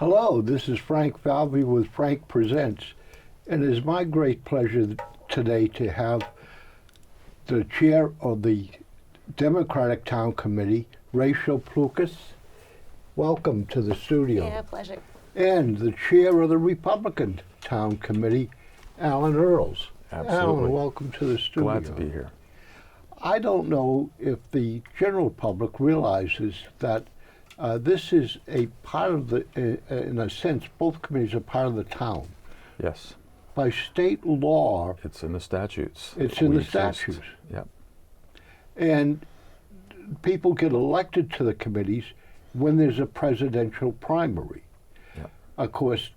Hello, this is Frank Falvey with Frank Presents, and it is my great pleasure today to have the chair of the Democratic Town Committee, Rachel Plukas. Welcome to the studio. Yeah, pleasure. And the chair of the Republican Town Committee, Allan Earls. Absolutely. Allan, welcome to the studio. Glad to be here. I don't know if the general public realizes that this is a part of the, in a sense, both committees are part of the town. Yes. By state law, It's in the statutes. it's in We the exist. statutes. Yep. And people get elected to the committees when there's a presidential primary. Yep. Of course,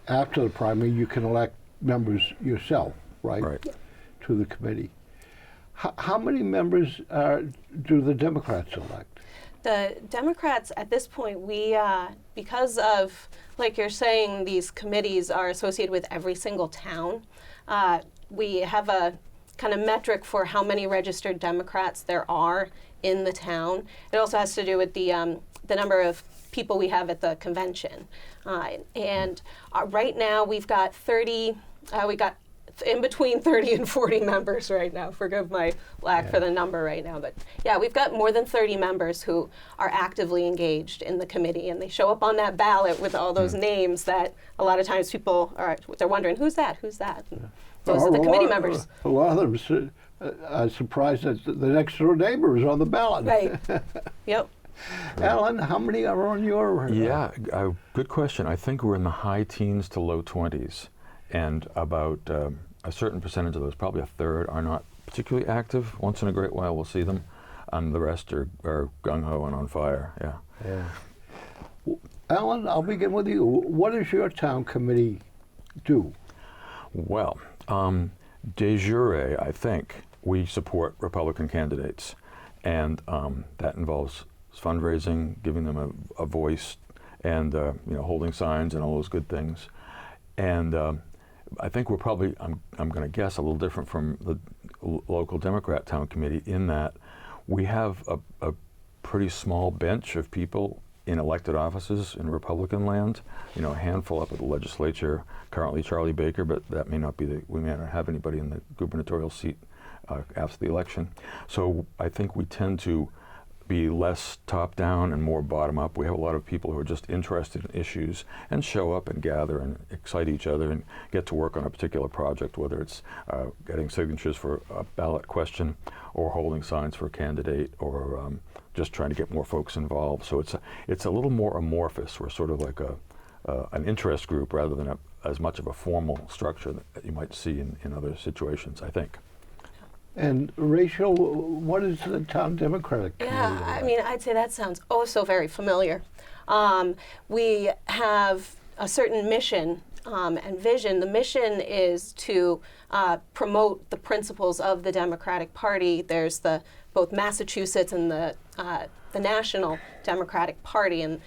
after the primary, you can elect members yourself, right? Right. To the committee. How many members do the Democrats elect? The Democrats, at this point, we, because of, like you're saying, these committees are associated with every single town, we have a kind of metric for how many registered Democrats there are in the town. It also has to do with the number of people we have at the convention. And right now we've got 30, we got in between 30 and 40 members right now. Forgive my lack for the number right now. But yeah, we've got more than 30 members who are actively engaged in the committee, and they show up on that ballot with all those names that a lot of times people they're wondering, who's that? Who's that? Those are the committee members. A lot of them are surprised that the next door neighbor is on the ballot. Right. Yep. Allan, how many are on your? Yeah, good question. I think we're in the high teens to low 20s, and about a certain percentage of those, probably a third, are not particularly active. Once in a great while we'll see them, and the rest are gung-ho and on fire. Yeah. Allan, I'll begin with you. What does your town committee do? Well, de jure, I think, we support Republican candidates, and that involves fundraising, giving them a voice, and holding signs and all those good things. And I think we're probably, I'm going to guess, a little different from the local Democrat town committee in that we have a pretty small bench of people in elected offices in Republican land. A handful up at the legislature. Currently Charlie Baker, but that may not be we may not have anybody in the gubernatorial seat after the election. So I think we tend to be less top-down and more bottom-up. We have a lot of people who are just interested in issues and show up and gather and excite each other and get to work on a particular project, whether it's getting signatures for a ballot question or holding signs for a candidate or just trying to get more folks involved. So it's a little more amorphous. We're sort of like an interest group rather than as much of a formal structure that you might see in other situations, I think. And Rachel, what is the town Democratic committee? Yeah, I mean, I'd say that sounds oh so very familiar. We have a certain mission and vision. The mission is to promote the principles of the Democratic Party. There's both Massachusetts and the National Democratic Party, and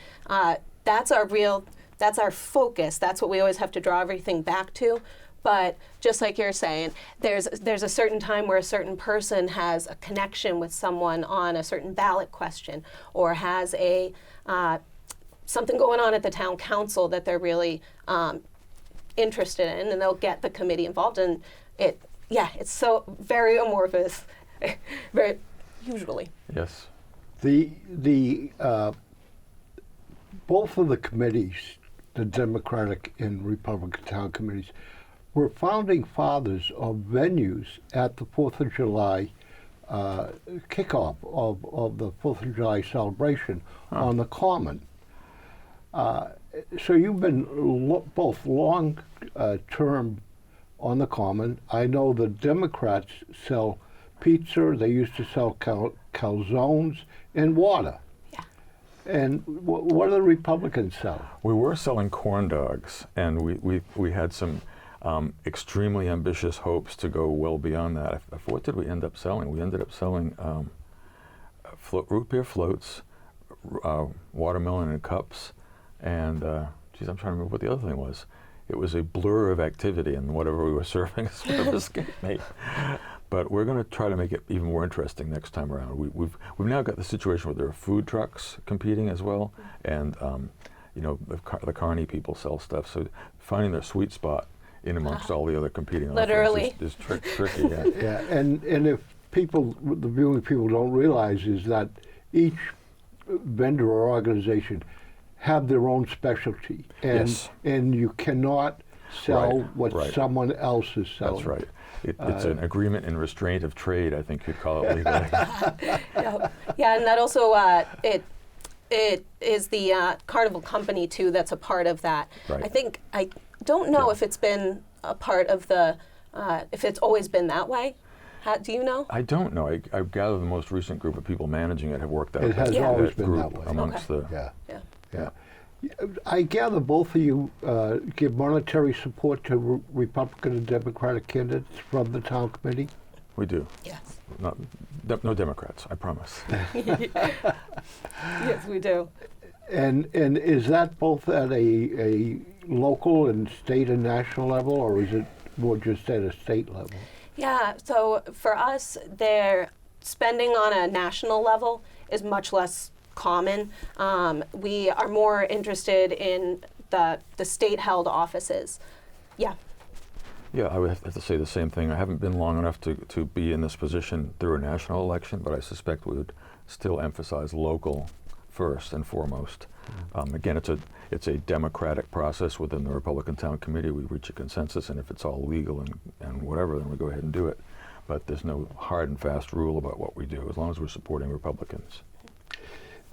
that's our focus. That's what we always have to draw everything back to. But just like you're saying, there's a certain time where a certain person has a connection with someone on a certain ballot question, or has something going on at the town council that they're really interested in, and they'll get the committee involved. And it's so very amorphous, very usually. Yes. The both of the committees, the Democratic and Republican town committees, were founding fathers of venues at the 4th of July kickoff of the 4th of July celebration on the Common. So you've been both long-term on the Common. I know the Democrats sell pizza, they used to sell calzones and water. Yeah. And what do the Republicans sell? We were selling corn dogs, and we had some extremely ambitious hopes to go well beyond that. What did we end up selling? We ended up selling root beer floats, watermelon in cups, and I'm trying to remember what the other thing was. It was a blur of activity, and whatever we were serving sort of escaped me. But we're going to try to make it even more interesting next time around. We've now got the situation where there are food trucks competing as well, and you know, the carny people sell stuff. So finding their sweet spot in amongst all the other competing Literally. offerings is tricky. Yeah. Yeah, and if people, the viewing people don't realize is that each vendor or organization have their own specialty, and Yes. and you cannot sell Right, what right. someone else is selling. That's right. It's an agreement in restraint of trade, I think you'd call it legally. Yeah, and that also it is the Carnival Company too that's a part of that. Right. I don't know Yeah. if it's been a part of the if it's always been that way. Do you know? I don't know. I gather the most recent group of people managing it have worked out It has Yeah. always that been group that way. amongst Okay. the. Yeah, Yeah. yeah. I gather both of you give monetary support to Republican and Democratic candidates from the town committee. We do. Yes. No Democrats, I promise. Yes, we do. And is that both at a local and state and national level, or is it more just at a state level? Yeah, so for us, their spending on a national level is much less common. We are more interested in the state-held offices. Yeah, Yeah, I would have to say the same thing. I haven't been long enough to be in this position through a national election, but I suspect we would still emphasize local first and foremost. Again, it's a democratic process within the Republican Town Committee. We reach a consensus, and if it's all legal and whatever, then we go ahead and do it. But there's no hard and fast rule about what we do, as long as we're supporting Republicans.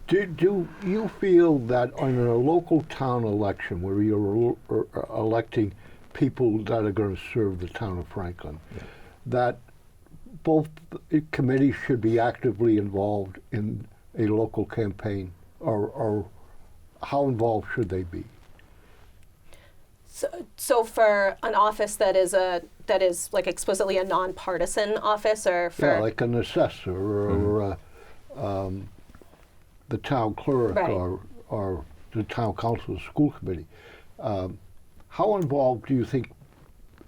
Do you feel that on a local town election where you're electing people that are going to serve the town of Franklin, that both committees should be actively involved in a local campaign, or how involved should they be? so for an office that is like explicitly a nonpartisan office, or for Yeah, like an assessor or the town clerk, Right. or the town council school committee. How involved do you think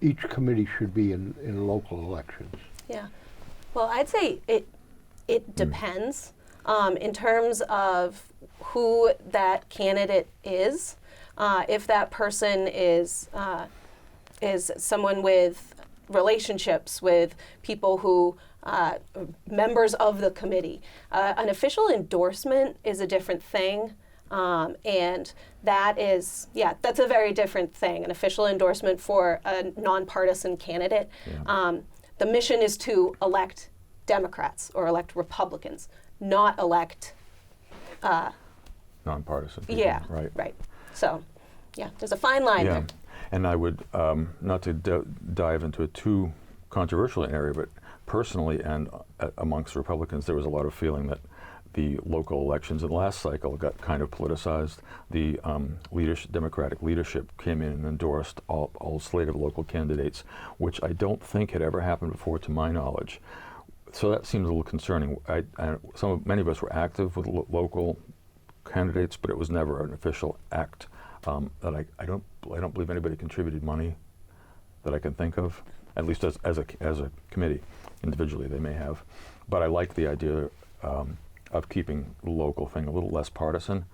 each committee should be in local elections? Yeah. Well, I'd say it depends in terms of who that candidate is. If that person is someone with relationships with people who members of the committee, an official endorsement is a different thing. And that's a very different thing, an official endorsement for a nonpartisan candidate. The mission is to elect Democrats or elect Republicans, not elect, Nonpartisan people, yeah, right. So, yeah, there's a fine line Yeah, there. and I would, not to dive into a too controversial area, but personally and amongst Republicans, there was a lot of feeling that the local elections in the last cycle got kind of politicized. The Democratic leadership came in and endorsed all slate of local candidates, which I don't think had ever happened before, to my knowledge. So that seems a little concerning. Many of us were active with local candidates, but it was never an official act. That I don't believe anybody contributed money that I can think of, at least as a committee. Individually, they may have, but I like the idea of keeping the local thing a little less partisan.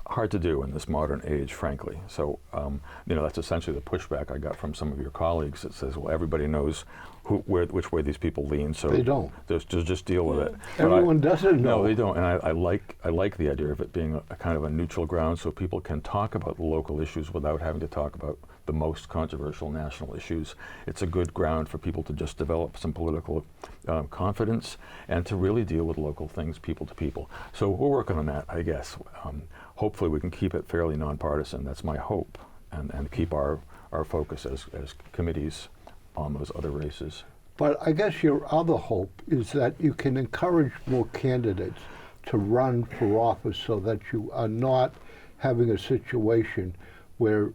Hard to do in this modern age, frankly. So, that's essentially the pushback I got from some of your colleagues that says, well, everybody knows which way these people lean, so They don't. Just deal with it. But Everyone doesn't know. No, they don't, and I like the idea of it being a kind of a neutral ground, so people can talk about the local issues without having to talk about the most controversial national issues. It's a good ground for people to just develop some political confidence and to really deal with local things, people to people. So we're working on that, I guess. Hopefully we can keep it fairly nonpartisan. That's my hope, and keep our focus as committees on those other races. But I guess your other hope is that you can encourage more candidates to run for office so that you are not having a situation where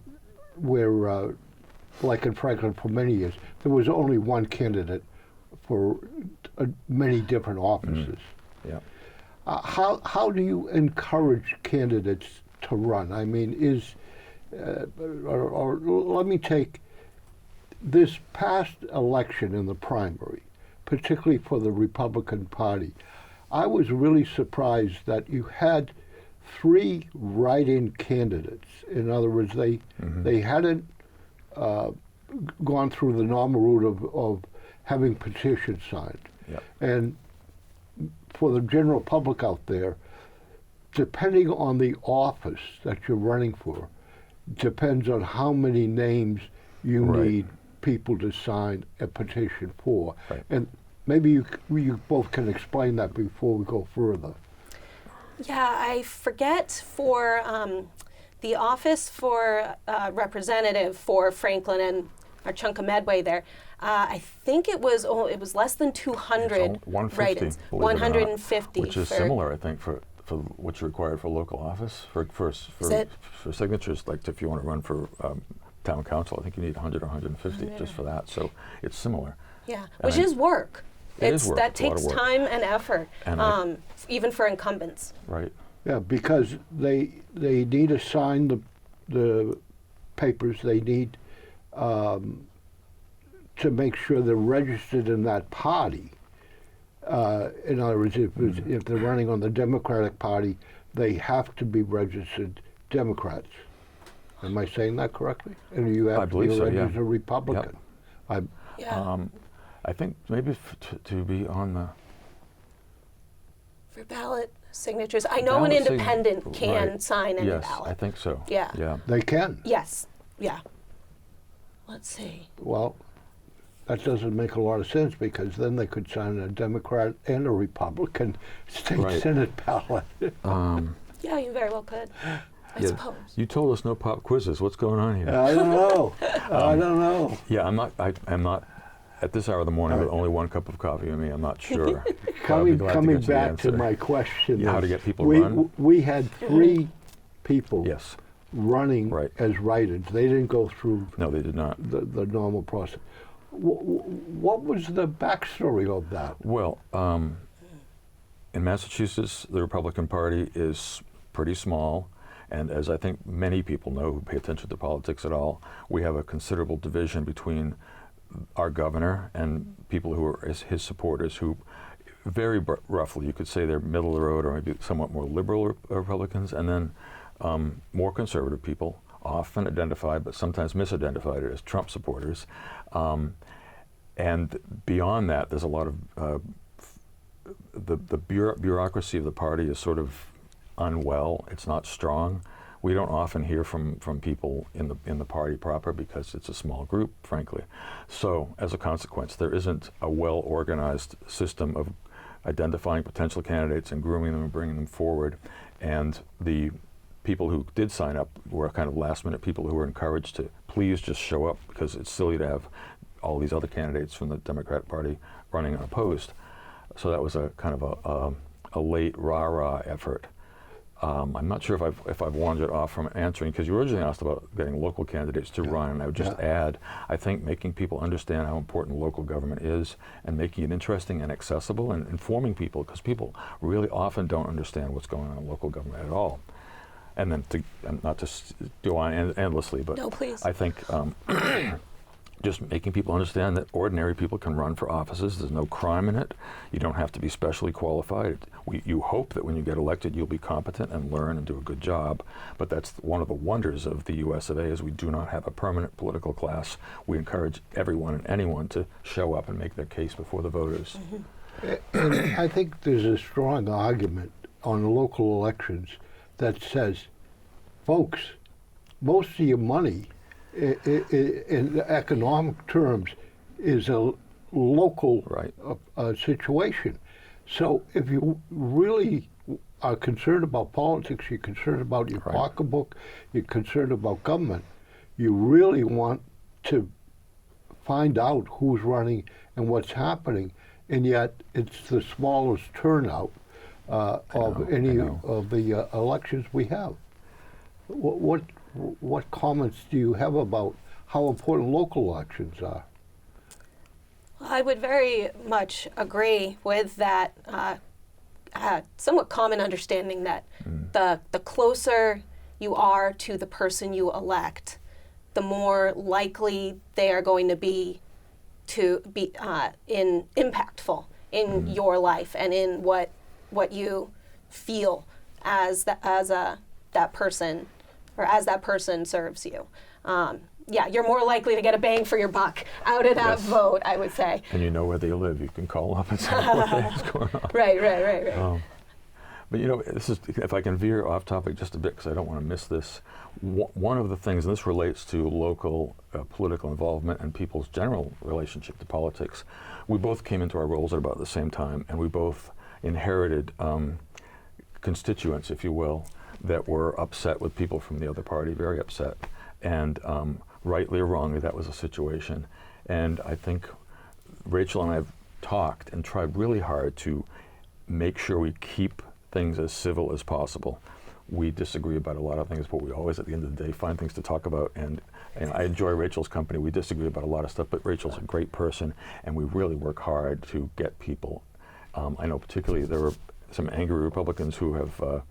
like in Franklin for many years, there was only one candidate for many different offices. Yeah. How do you encourage candidates to run? I mean, or let me take this past election in the primary. particularly for the Republican Party. I was really surprised that you had 3 write-in candidates. In other words, they hadn't gone through the normal route of having petitions signed. Yep. And for the general public out there, depending on the office that you're running for, depends on how many names you Right. need people to sign a petition for. Right. And maybe you both can explain that before we go further. Yeah, I forget for the office for representative for Franklin and our chunk of Medway there. I think it was less than 200 150, write-ins. believe it or not, 150, which is for, similar, I think, for what's required for local office for it? signatures. Like if you want to run for town council, I think you need 100 or 150 just for that. So it's similar. Yeah, And which is work. It is work. That It's a lot takes of work. time and effort, And even for incumbents. Right. Yeah, because they need to sign the papers. They need to make sure they're registered in that party. In other words, if they're running on the Democratic Party, they have to be registered Democrats. Am I saying that correctly? And you have I to believe be so, yeah. registered Republican. Yeah, I think maybe to be on the for ballot signatures. I know an ballot sign- independent can right. sign any Yes, ballot. I think so. Yeah. Yeah. They can. Yes. Yeah. Let's see. Well, that doesn't make a lot of sense because then they could sign a Democrat and a Republican state Right. Senate ballot. Yeah, you very well could. I suppose. You told us no pop quizzes. What's going on here? I don't know. I don't know. Yeah, I'm not. At this hour of the morning, All with right. only 1 cup of coffee in me, I'm not sure. But I'll be glad to Coming get you the back to answer. my question, Yeah, how to is get people we, run? we had 3 people Yes. running Right. as write-ins. They didn't go through No, they did not. the normal process. What was the backstory of that? Well, in Massachusetts, the Republican Party is pretty small, and as I think many people know who pay attention to politics at all, we have a considerable division between our governor and people who are his supporters, who very roughly you could say they're middle of the road or maybe somewhat more liberal Republicans, and then more conservative people, often identified but sometimes misidentified as Trump supporters. And beyond that, there's a lot of the bureaucracy of the party is sort of unwell. It's not strong. We don't often hear from people in the party proper because it's a small group, frankly. So as a consequence, there isn't a well-organized system of identifying potential candidates and grooming them and bringing them forward. And the people who did sign up were kind of last-minute people who were encouraged to please just show up because it's silly to have all these other candidates from the Democrat Party running unopposed. So that was a kind of a late rah-rah effort. I'm not sure if I've wandered off from answering, because you originally asked about getting local candidates to run, and I would just add, I think making people understand how important local government is and making it interesting and accessible and informing people, because people really often don't understand what's going on in local government at all. And then not to go on endlessly, but No, please. I think just making people understand that ordinary people can run for offices. There's no crime in it. You don't have to be specially qualified. You hope that when you get elected, you'll be competent and learn and do a good job. But that's one of the wonders of the US of A is we do not have a permanent political class. We encourage everyone and anyone to show up and make their case before the voters. And I think there's a strong argument on local elections that says, folks, most of your money in economic terms is a local Right. situation. So if you really are concerned about politics, you're concerned about your Right. pocketbook, you're concerned about government, you really want to find out who's running and what's happening, and yet it's the smallest turnout of any of the elections we have. What comments do you have about how important local elections are? I would very much agree with that somewhat common understanding that the closer you are to the person you elect, the more likely they are going to be to be impactful in your life and in what you feel as that person, or as that person serves you. You're more likely to get a bang for your buck out of that vote, I would say. And you know where they live. You can call up and say what the heck's going on. Right. But this is, if I can veer off topic just a bit, because I don't want to miss this. One of the things, and this relates to local political involvement and people's general relationship to politics, we both came into our roles at about the same time, and we both inherited constituents, if you will, that were upset with people from the other party, very upset. And rightly or wrongly, that was a situation. And I think Rachel and I have talked and tried really hard to make sure we keep things as civil as possible. We disagree about a lot of things, but we always, at the end of the day, find things to talk about. And I enjoy Rachel's company. We disagree about a lot of stuff, but Rachel's a great person, and we really work hard to get people. I know particularly there were some angry Republicans who have,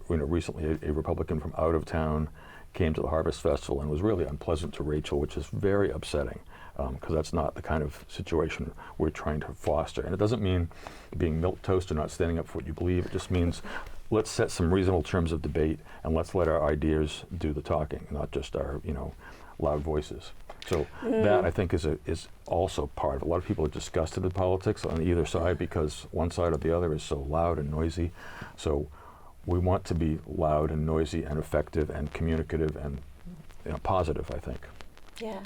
recently a Republican from out of town came to the Harvest Festival and was really unpleasant to Rachel, which is very upsetting, because that's not the kind of situation we're trying to foster. And it doesn't mean being milquetoast or not standing up for what you believe. It just means let's set some reasonable terms of debate, and let's let our ideas do the talking, not just our loud voices. So that, I think, is also part of it. A lot of people are disgusted with politics on either side because one side or the other is so loud and noisy. So we want to be loud and noisy and effective and communicative and positive, I think. Yeah.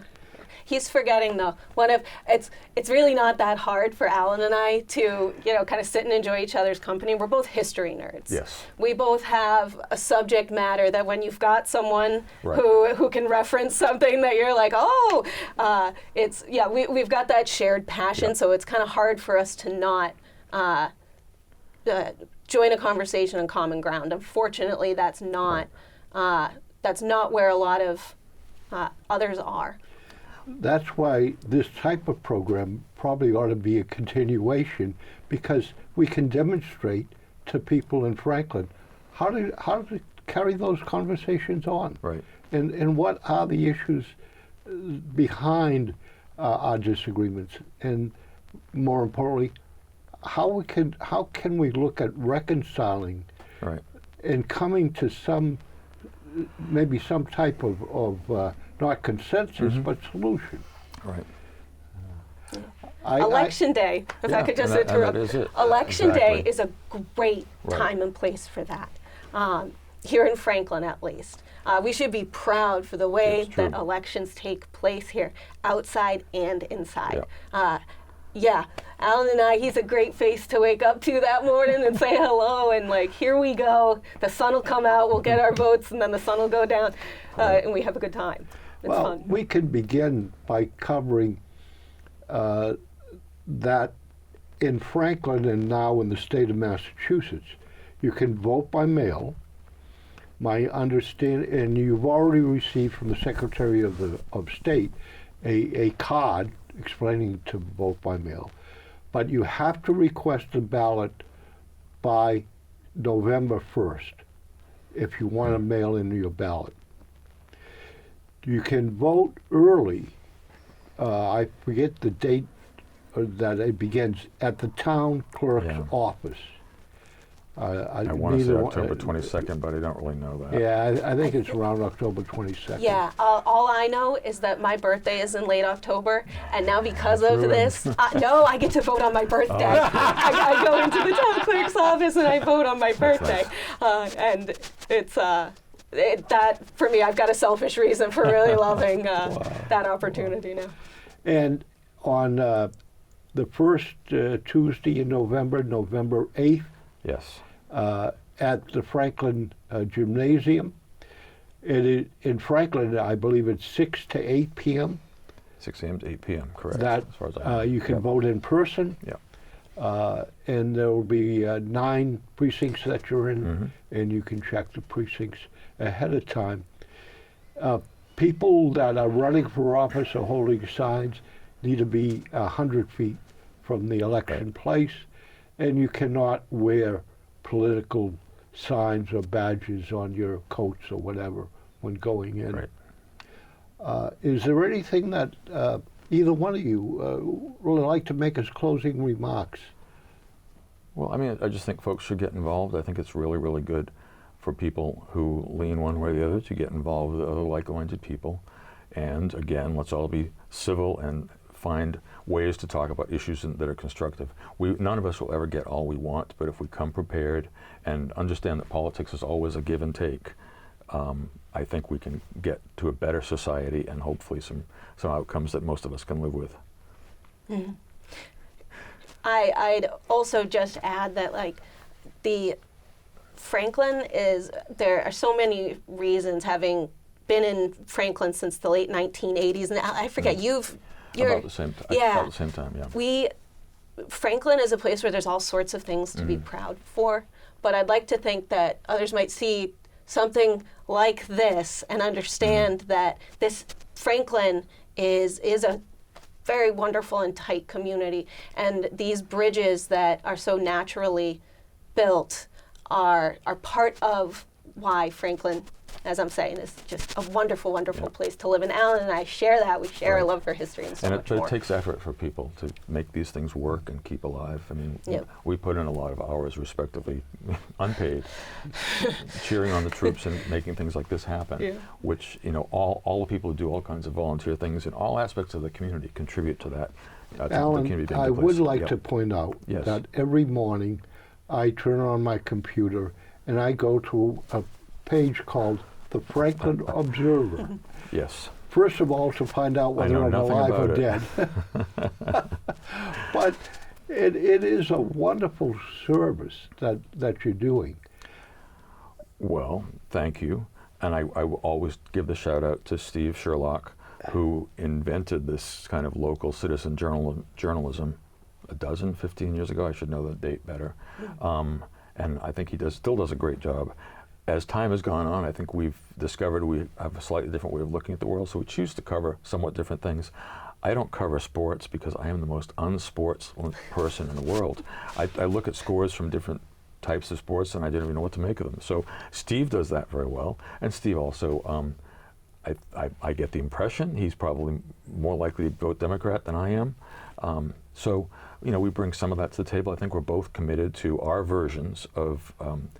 He's forgetting, though, it's really not that hard for Allan and I to, kind of sit and enjoy each other's company. We're both history nerds. Yes. We both have a subject matter that when you've got someone Right. who can reference something that you're like, we've got that shared passion, so it's kind of hard for us to not join a conversation on common ground. Unfortunately, that's not where a lot of others are. That's why this type of program probably ought to be a continuation, because we can demonstrate to people in Franklin how to carry those conversations on. Right. And what are the issues behind our disagreements, and more importantly, how can we look at reconciling Right. and coming to maybe some type of not consensus, but solution. Right. Election day, if I could just interrupt. That is it. Election Exactly. day is a great Right. time and place for that. Here in Franklin, at least. We should be proud for the way It's true. that elections take place here, outside and inside. Allan and I, he's a great face to wake up to that morning and say hello, and here we go. The sun will come out, we'll get our votes, and then the sun will go down, and we have a good time. It's fun. We can begin by covering that in Franklin and now in the state of Massachusetts, you can vote by mail. My understanding, and you've already received from the Secretary of State a card explaining to vote by mail, but you have to request a ballot by November 1st if you want to mail in your ballot. You can vote early. I forget the date that it begins, at the town clerk's office. I want to say October 22nd, but I don't really know that. Yeah, I think it's around October 22nd. Yeah, all I know is that my birthday is in late October, and now because of this, I get to vote on my birthday. I go into the town clerk's office and I vote on my birthday, and it's that for me, I've got a selfish reason for really loving that opportunity now. And on the first Tuesday in November, November 8th, Yes. at the Franklin Gymnasium. It is, in Franklin, I believe it's 6 to 8 p.m. 6 a.m. to 8 p.m., correct. That as far as I know. you can vote in person. Yeah. And there will be 9 precincts that you're in, and you can check the precincts ahead of time. People that are running for office or holding signs need to be 100 feet from the election place, and you cannot wear political signs or badges on your coats or whatever when going in. Right. Is there anything that either one of you really like to make us closing remarks? Well, I mean, I just think folks should get involved. I think it's really, really good for people who lean one way or the other to get involved with other like-minded people. And again, let's all be civil and find ways to talk about issues that are constructive. None of us will ever get all we want, but if we come prepared and understand that politics is always a give and take, I think we can get to a better society and hopefully some outcomes that most of us can live with. Mm-hmm. I'd also just add that, like, the Franklin is, there are so many reasons, having been in Franklin since the late 1980s, and I forget, you're about the same time. Yeah. About the same time, yeah. Franklin is a place where there's all sorts of things to be proud for, but I'd like to think that others might see something like this and understand that this Franklin is a very wonderful and tight community, and these bridges that are so naturally built are part of why Franklin, as I'm saying, is just a wonderful, wonderful place to live. And Allan and I share that. We share our love for history and so much more. And it takes effort for people to make these things work and keep alive. I mean, we put in a lot of hours, respectively, unpaid, cheering on the troops and making things like this happen, which, you know, all the people who do all kinds of volunteer things in all aspects of the community contribute to that. Allan, I would like to point out that every morning I turn on my computer and I go to a page called the Franklin Observer. Yes. First of all, to find out whether I'm alive or dead. But it is a wonderful service that you're doing. Well, thank you. And I will always give the shout out to Steve Sherlock, who invented this kind of local citizen journalism 15 years ago. I should know the date better. And I think he still does a great job. As time has gone on, I think we've discovered we have a slightly different way of looking at the world, so we choose to cover somewhat different things. I don't cover sports because I am the most unsports person in the world. I look at scores from different types of sports and I didn't even know what to make of them. So Steve does that very well, and Steve also, I get the impression he's probably more likely to vote Democrat than I am. So, you know, we bring some of that to the table. I think we're both committed to our versions of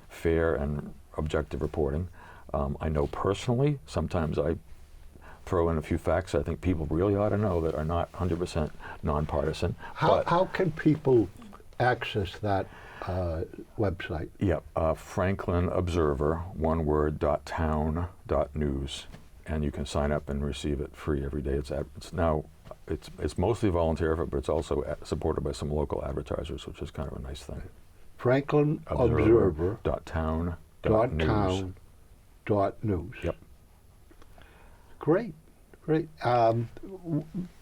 fair and objective reporting. I know personally, sometimes I throw in a few facts I think people really ought to know that are not 100% nonpartisan. How can people access that website? Yeah, Franklin Observer, one word, .town.news, and you can sign up and receive it free every day. It's mostly volunteer effort, but it's also supported by some local advertisers, which is kind of a nice thing. Franklin Observer. .town.news. Yep. Great.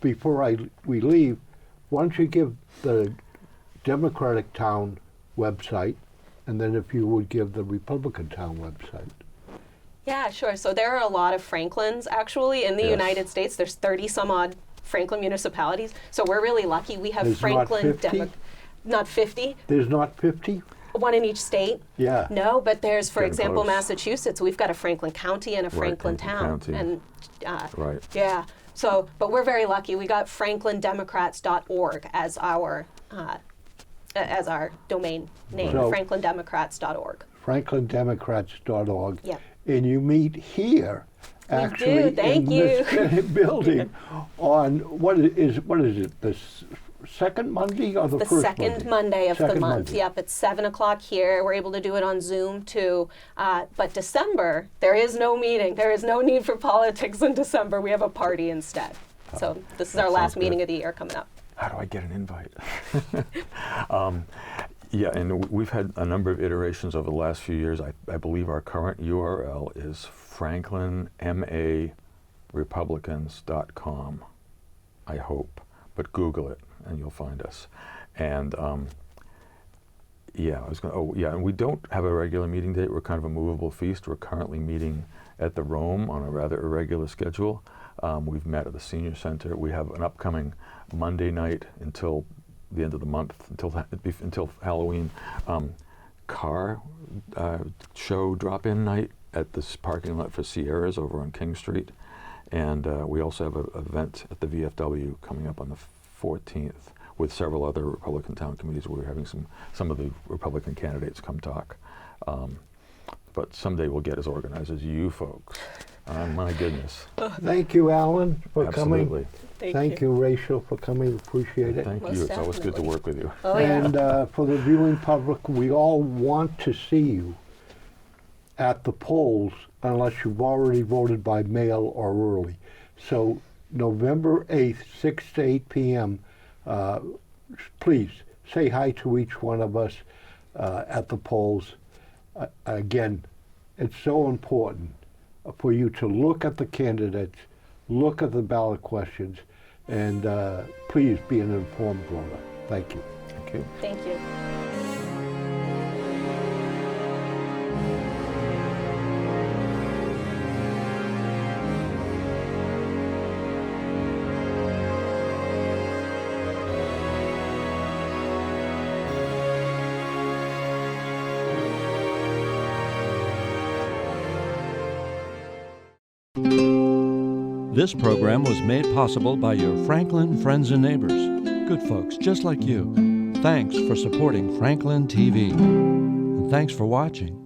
Before we leave, why don't you give the Democratic Town website, and then if you would give the Republican Town website. Yeah, sure. So there are a lot of Franklins, actually, in the United States. There's 30 some odd Franklin municipalities. So we're really lucky. We have Franklin. Not 50. There's not 50? One in each state? Yeah. No, but there's, for example, close. Massachusetts. We've got a Franklin County and a Franklin Town. County. And right. Yeah. So, but we're very lucky. We got franklindemocrats.org as our domain name. So, franklindemocrats.org. franklindemocrats.org. Yeah. And you meet here, actually, in this building on what is it? The second Monday or the first Monday? The second Monday of the month. Monday. Yep, it's 7 o'clock here. We're able to do it on Zoom too. But December, there is no meeting. There is no need for politics in December. We have a party instead. So this is our last meeting of the year coming up. How do I get an invite? Yeah, and we've had a number of iterations over the last few years. I believe our current URL is franklinmarepublicans.com, I hope. But Google it and you'll find us. And and we don't have a regular meeting date. We're kind of a movable feast. We're currently meeting at the Rome on a rather irregular schedule. We've met at the Senior Center. We have an upcoming Monday night until the end of the month, until Halloween, car show drop-in night at this parking lot for Sierras over on King Street. And we also have an event at the VFW coming up on the 14th with several other Republican town committees where we're having some of the Republican candidates come talk. But someday we'll get as organized as you folks. My goodness. Thank you, Allan, for Absolutely. coming. Thank you, Rachel, for coming. Appreciate it. Thank Most you. It's always good to definitely. work with you. Oh, yeah. And for the viewing public, we all want to see you at the polls unless you've already voted by mail or early. So November 8th, 6 to 8 p.m., please say hi to each one of us at the polls. Again, it's so important for you to look at the candidates, look at the ballot questions, and please be an informed voter. Thank you. Thank you. Thank you. This program was made possible by your Franklin friends and neighbors, good folks just like you. Thanks for supporting Franklin TV. And thanks for watching.